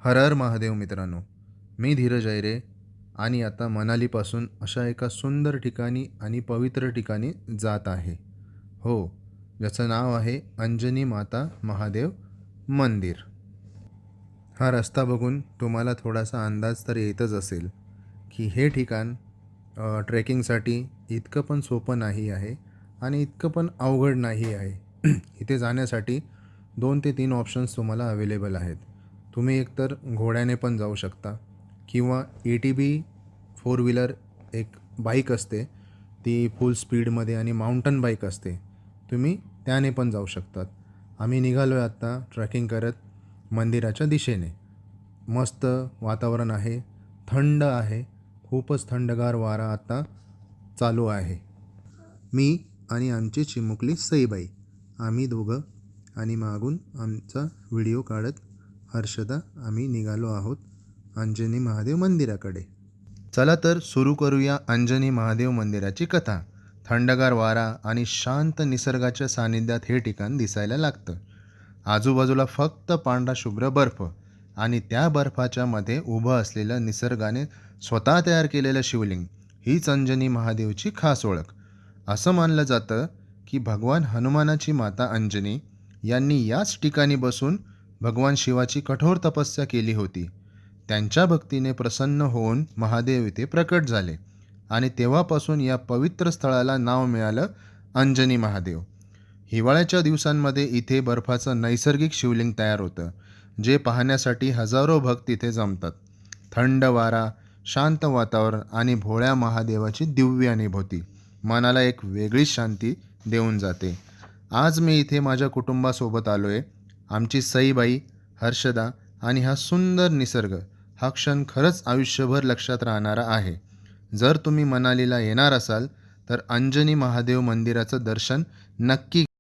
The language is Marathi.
हर हर महादेव मित्रांनो, मी धीरज ऐरे आणि आता मनालीपासून अशा एका सुंदर ठिकाणी आणि पवित्र ठिकाणी जात आहे. हो, ज्याचं नाव आहे अंजनी माता महादेव मंदिर. हा रस्ता बघून तुम्हाला थोडासा अंदाज तर येतच असेल की हे ठिकाण ट्रेकिंगसाठी इतकं पण सोपं नाही आहे आणि इतकं पण अवघड नाही आहे. इथे जाण्यासाठी 2 ते 3 ऑप्शन्स तुम्हाला अवेलेबल आहेत. तुम्ही एकतर घोड्याने पण जाऊ शकता किंवा ATV 4 व्हीलर एक बाईक असते, ती फुल स्पीडमध्ये आणि माउंटन बाईक असते. तुम्ही त्याने पण जाऊ शकतात. आम्ही निघालो आहे आत्ता ट्रेकिंग करत मंदिराच्या दिशेने. मस्त वातावरण आहे, थंड आहे, खूपच थंडगार वारा आता चालू आहे. मी आणि आमची चिमुकली सईबाई आम्ही दोघं आणि मागून आमचा व्हिडिओ काढत हर्षदा आम्ही निघालो आहोत अंजनी महादेव मंदिराकडे. चला तर सुरू करूया अंजनी महादेव मंदिराची कथा. थंडगार वारा आणि शांत निसर्गाच्या सानिध्यात हे ठिकाण दिसायला लागतं. आजूबाजूला फक्त पांढरा शुभ्र बर्फ आणि त्या बर्फाच्या मध्ये उभं असलेलं निसर्गाने स्वतः तयार केलेलं शिवलिंग हीच अंजनी महादेवची खास ओळख. असं मानलं जातं की भगवान हनुमानाची माता अंजनी यांनी याच ठिकाणी बसून भगवान शिवाची कठोर तपस्या केली होती. त्यांच्या भक्तीने प्रसन्न होऊन महादेव इथे प्रकट झाले आणि तेव्हापासून या पवित्र स्थळाला नाव मिळालं अंजनी महादेव. हिवाळ्याच्या दिवसांमध्ये इथे बर्फाचं नैसर्गिक शिवलिंग तयार होतं, जे पाहण्यासाठी हजारो भक्त इथे जमतात. थंड वारा, शांत वातावरण आणि भोळ्या महादेवाची दिव्य अनुभूती मनाला एक वेगळीच शांती देऊन जाते. आज मी इथे माझ्या कुटुंबासोबत आलो आहे. आमची सईबाई, हर्षदा आणि हा सुंदर निसर्ग हा क्षण खरंच आयुष्यभर लक्षात राहणारा आहे. जर तुम्ही मनालीला येणार असाल तर अंजनी महादेव मंदिराचं दर्शन नक्की